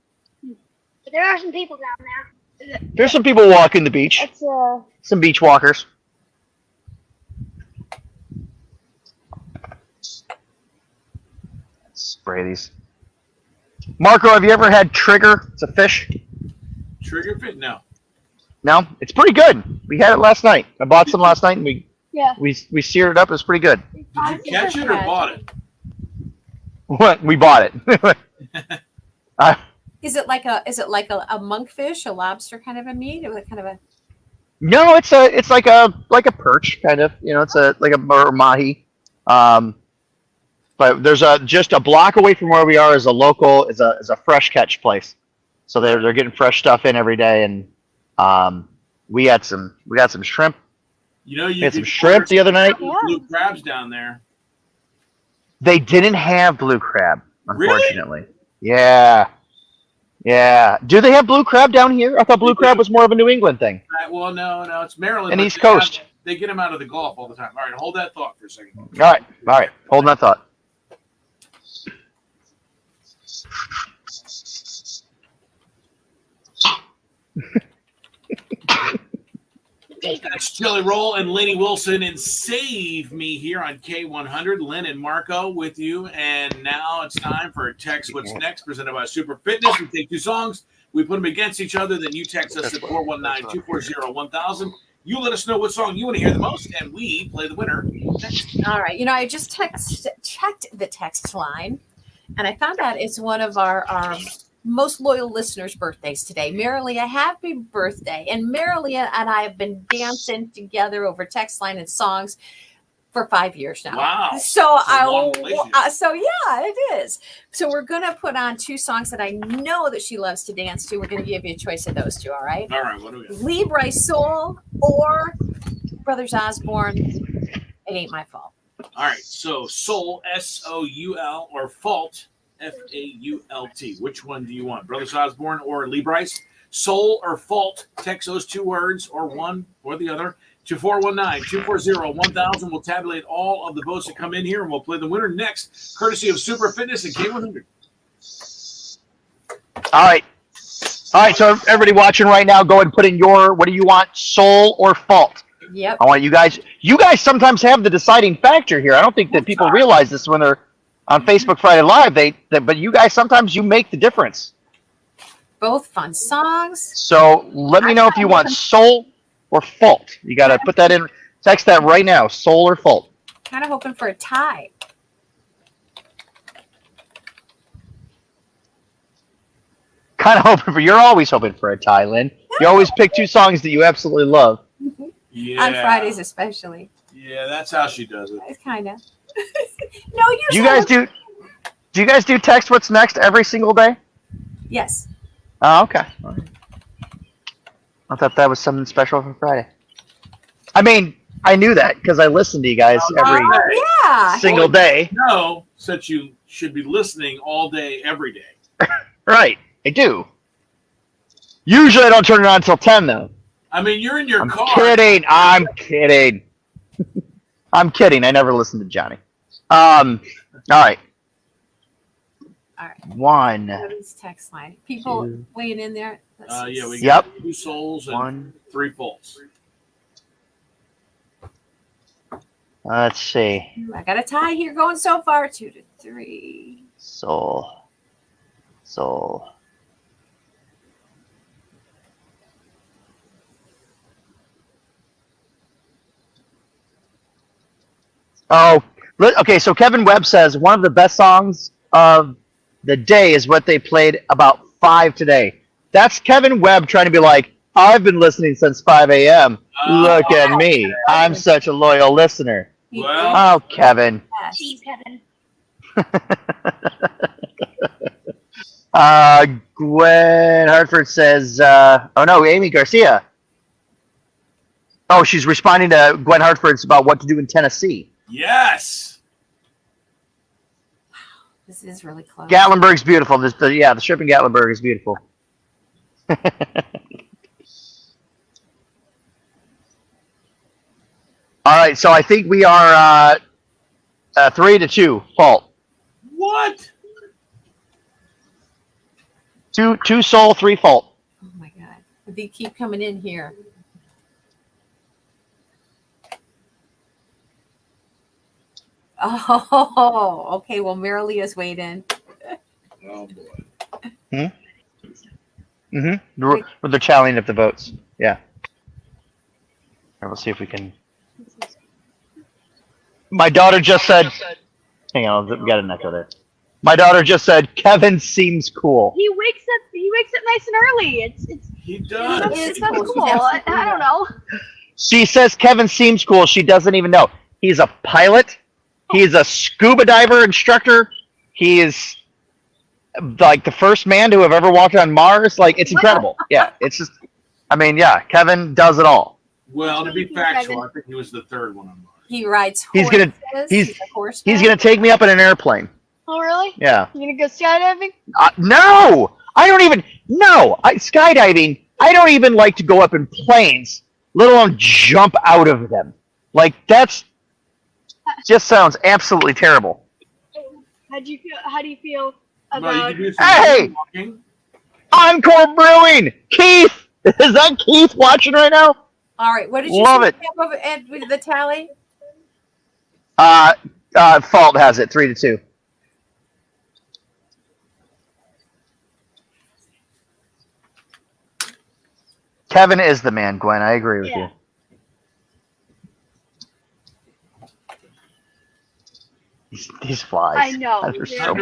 but there are some people down there. There's some people walking the beach. It's Some beach walkers. Spray these. Marco, have you ever had trigger? It's a fish. Trigger fit? No. No, it's pretty good. We had it last night. I bought some last night, and yeah. we seared it up. It was pretty good. Did you catch it or bought it? What? We bought it. Is it like a monkfish, a lobster kind of a meat, or kind of a? No, it's like a perch kind of. It's like a mahi. But there's just a block away from where we are is a fresh catch place. So they're getting fresh stuff in every day, and we got some shrimp. You know, you had some shrimp the other night. Blue crabs down there. They didn't have blue crab, unfortunately. Really? Yeah. Yeah. Do they have blue crab down here? I thought blue crab was more of a New England thing. Well, no, it's Maryland. And but East Coast. They get them out of the Gulf all the time. All right, hold that thought for a second. All right. Holding that thought. That's Jelly Roll and Lainey Wilson and Save Me here on K100. Lynn and Marco with you. And now it's time for Text What's Next, presented by Super Fitness. We take two songs, we put them against each other, then you text us at 419-240-1000. You let us know what song you want to hear the most, and we play the winner next. All right. I just checked the text line, and I found out it's one of our most loyal listeners' birthdays today. Marilia, happy birthday. And Marilia and I have been dancing together over text line and songs for 5 years now. Wow. So yeah, it is. So we're going to put on two songs that I know that she loves to dance to. We're going to give you a choice of those two, all right? All right, what do we have? Lee Bryce Soul or Brothers Osborne, It Ain't My Fault. All right, so Soul, S-O-U-L, or Fault, F-A-U-L-T. Which one do you want, Brothers Osborne or Lee Bryce? Soul or Fault, text those two words or one or the other to 419-240-1000. We'll tabulate all of the votes that come in here, and we'll play the winner next, courtesy of Super Fitness and K100. All right. So everybody watching right now, go ahead and put in what do you want, Soul or Fault? Yep. I want you guys sometimes have the deciding factor here. I don't think that people realize this when they're on Facebook Friday Live. But you guys sometimes you make the difference. Both fun songs. So let me know if you want Soul or Fault. You got to put that in. Text that right now, Soul or Fault. Kind of hoping for a tie. You're always hoping for a tie, Lynn. You always pick two songs that you absolutely love. Yeah. On Fridays especially. Yeah, that's how she does it. It's kind of. No, Do you guys do Text What's Next every single day? Yes. Oh, okay. I thought that was something special for Friday. I mean, I knew that because I listen to you guys every single day. No, since you should be listening all day, every day. Right, I do. Usually I don't turn it on until 10, though. I mean, you're in your car. I'm kidding. I'm kidding. I never listened to Johnny. All right. All right. One. Kevin's text line. People Two. weighing in there. Let's see. Yeah, we Yep. got 2 souls and One. 3 fulls. Let's see. I got a tie here going so far. 2 to 3. Soul. Oh, okay. So Kevin Webb says one of the best songs of the day is what they played about 5 today. That's Kevin Webb trying to be like, I've been listening since 5 a.m. Look at me. I'm such a loyal listener. Well, Oh, Kevin. See, Kevin. Gwen Hartford says, oh no, Amy Garcia. Oh, she's responding to Gwen Hartford's about what to do in Tennessee. yes. This is really close. Gatlinburg's beautiful. The strip in Gatlinburg is beautiful. All right, so I think we are 3-2 fault. What? 2 soul, 3 fault. Oh my God. They keep coming in here. Oh, okay. Well, Marilea's weighed in. Oh boy. Mm-hmm. They're tallying up the votes. Yeah. All right, we'll see if we can. My daughter just said. Hang on, we got an echo there. My daughter just said Kevin seems cool. He wakes up nice and early. It's He does. that's cool. cool. I don't know. She says Kevin seems cool. She doesn't even know. He's a pilot. He's a scuba diver instructor. He is like the first man to have ever walked on Mars. Like, it's incredible. Yeah, it's just, I mean, yeah, Kevin does it all. Well, to be factual, I think he was the 3rd one on Mars. He rides He's horses. gonna- He's a horseman. He's going to take me up in an airplane. Oh, really? Yeah. You gonna go skydiving? No! I don't even, no! Skydiving, I don't even like to go up in planes, let alone jump out of them. Like, that's just sounds absolutely terrible. How do you feel Well, about? you can do some Hey! walking. Encore Brewing! Keith! Is that Keith watching right now? All right. What did you Love say, it. Ed, with the tally? Fault has it, 3-2. Kevin is the man, Gwen. I agree with Yeah. you. These flies. I know. They're Yeah. so-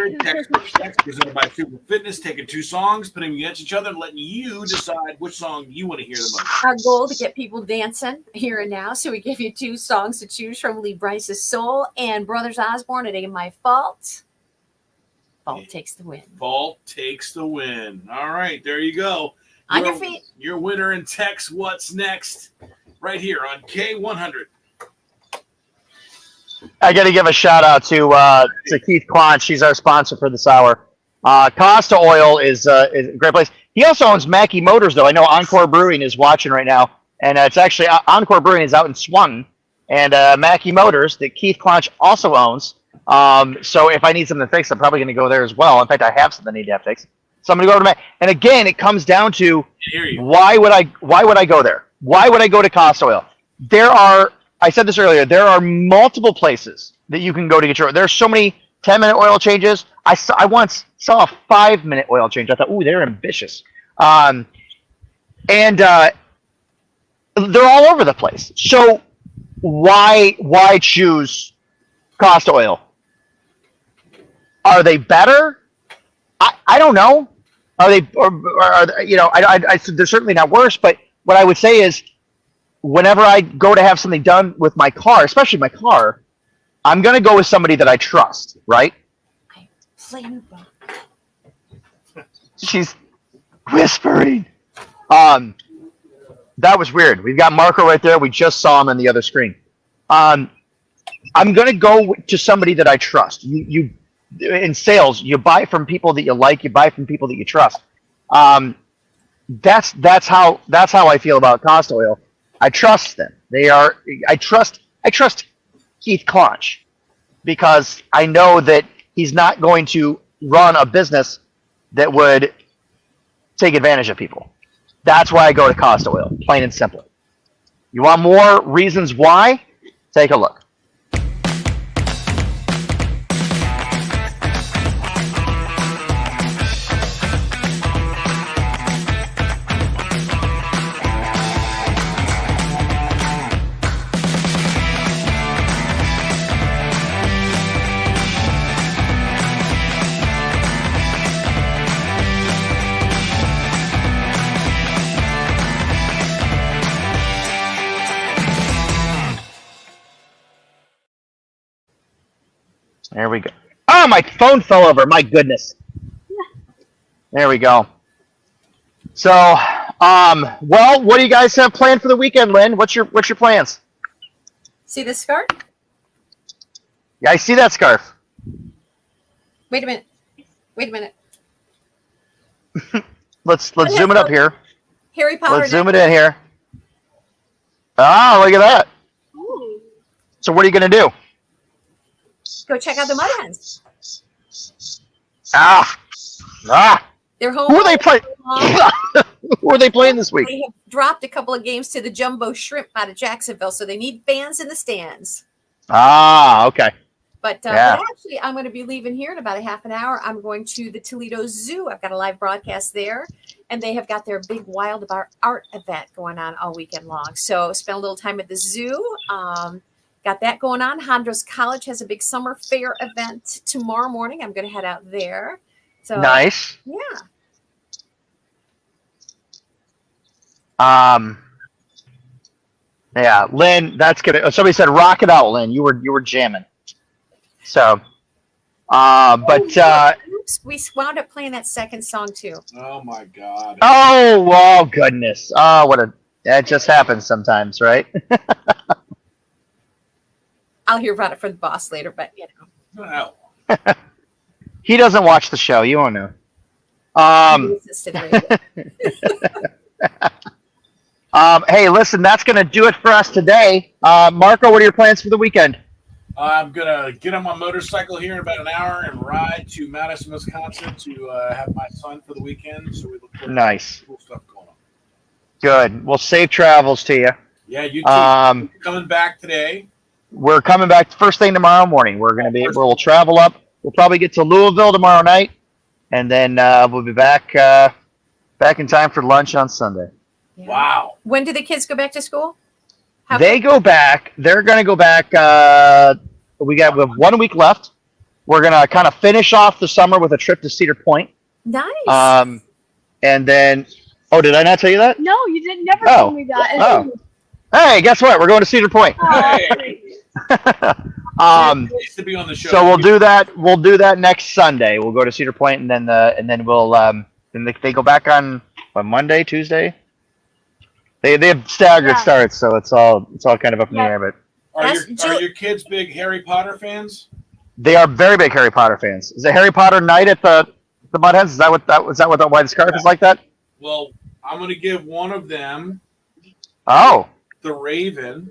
Text presented by Super Fitness, taking 2 songs, putting them against each other, and letting you decide which song you want to hear the most. Our goal to get people dancing here and now. So we give you 2 songs to choose from: Lee Bryce's Soul and Brothers Osborne. It Ain't My Fault. Fault takes the win. Fault takes the win. All right, there you go. On your feet. Your winner in text. What's next? Right here on K100. I got to give a shout out to Keith Quant. She's our sponsor for this hour. Costa Oil is a great place. He also owns Mackey Motors, though. I know Encore Brewing is watching right now, and it's actually Encore Brewing is out in Swanton, and Mackey Motors that Keith Quant also owns. So if I need something fixed, I'm probably going to go there as well. In fact, I have something I need to have fixed. So I'm going to go over to Mac. And again, it comes down to I hear you. why would I go there? Why would I go to Costa Oil? I said this earlier, there are multiple places that you can go to get your oil. There are so many 10-minute oil changes. I once saw a 5-minute oil change. I thought, ooh, they're ambitious. And they're all over the place. So why choose Costa Oil? Are they better? I don't know. Are they, or are they, you know, they're certainly not worse, but what I would say is, whenever I go to have something done with my car, especially my car, I'm going to go with somebody that I trust, right? She's whispering. That was weird. We've got Marco right there. We just saw him on the other screen. I'm going to go to somebody that I trust. You in sales, you buy from people that you like. You buy from people that you trust. That's how I feel about Costa Oil. I trust them. I trust Keith Conch because I know that he's not going to run a business that would take advantage of people. That's why I go to Cost Oil, plain and simple. You want more reasons why? Take a look. There we go. Oh, my phone fell over. My goodness. There we go. So, well, what do you guys have planned for the weekend, Lynn? What's your plans? See this scarf? Yeah, I see that scarf. Wait a minute. Wait a minute. Let's zoom it up here. Harry Potter. Let's zoom it in here. Oh, look at that. Ooh. So what are you going to do? Go check out the Mud Hens. Ah. They're home. Who are they playing? Who are they playing this week? They have dropped a couple of games to the Jumbo Shrimp out of Jacksonville, so they need fans in the stands. Ah, okay. But Yeah. actually, I'm going to be leaving here in about a half an hour. I'm going to the Toledo Zoo. I've got a live broadcast there, and they have got their big Wild About Art event going on all weekend long. So spend a little time at the zoo. Got that going on. Hondros College has a big summer fair event tomorrow morning. I'm going to head out there. So Nice. yeah. Yeah, Lynn, that's good. Somebody said rock it out, Lynn. You were jamming. So, Oops, we wound up playing that second song too. Oh my God. oh goodness. Oh, that just happens sometimes, right? I'll hear about it from the boss later, but you know. No. He doesn't watch the show. You won't know. Hey, listen, that's going to do it for us today. Marco, what are your plans for the weekend? I'm gonna get on my motorcycle here in about an hour and ride to Madison, Wisconsin to have my son for the weekend. So we look forward Nice. to cool stuff going on. Good. Well, safe travels to you. Yeah, you too. Coming back today. We're coming back first thing tomorrow morning. We'll travel up. We'll probably get to Louisville tomorrow night, and then we'll be back in time for lunch on Sunday. Yeah. Wow. When do the kids go back to school? They go back. They're going to go back. We have 1 week left. We're going to kind of finish off the summer with a trip to Cedar Point. Nice. And then, did I not tell you that? No, you didn't. Never Oh. told me that. Oh. Hey, guess what? We're going to Cedar Point. Hey, nice to be on the show. So we'll do that. We'll do that next Sunday. We'll go to Cedar Point, and then we'll then they go back on Monday, Tuesday. They have staggered starts, so it's all kind of up in the air. But Are your kids big Harry Potter fans? they are very big Harry Potter fans. Is it Harry Potter night at the Mud Hens? Is that why the scarf is like that? Well, I'm gonna give one of them Oh, the Raven.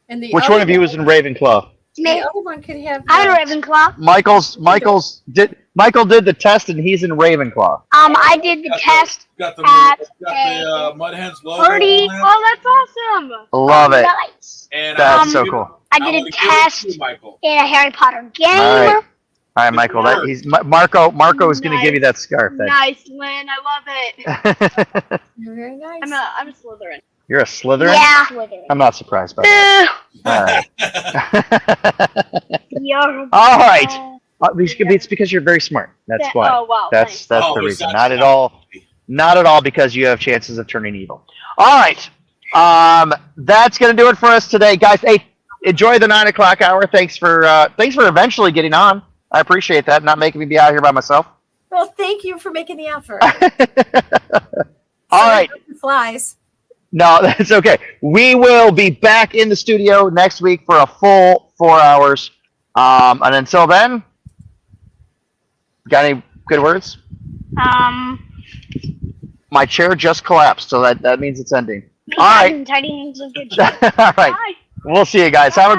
And the which other one of you is in Ravenclaw? The Me. other one could have. I'm a Ravenclaw. Michael did the test, and he's in Ravenclaw. I did the test Got the at Mud Hens logo. party. on there. Oh, that's awesome. Love it. Nice. And That's so cool. I I'm did gonna a give it test to Michael. in a Harry Potter game. All right. All right, Michael. Marco is going to give you that scarf. Then. Nice, Lynn. I love it. You're very nice. I'm a Slytherin. You're a Slytherin? Yeah. Slytherin. I'm not surprised by that. All right. You're All right. It's because you're very smart. That's why. Oh, wow. That's the Oh, reason. that's Not at all because you have chances of turning evil. All right. That's going to do it for us today, guys. Hey, enjoy the 9 o'clock hour. Thanks for eventually getting on. I appreciate that. Not making me be out here by myself. Well, thank you for making the effort. All right. Flies. No, that's okay. We will be back in the studio next week for a full 4 hours. And until then, got any good words? My chair just collapsed, so that means it's ending. All right. Tidings of good All right. Bye. We'll see you guys. Have a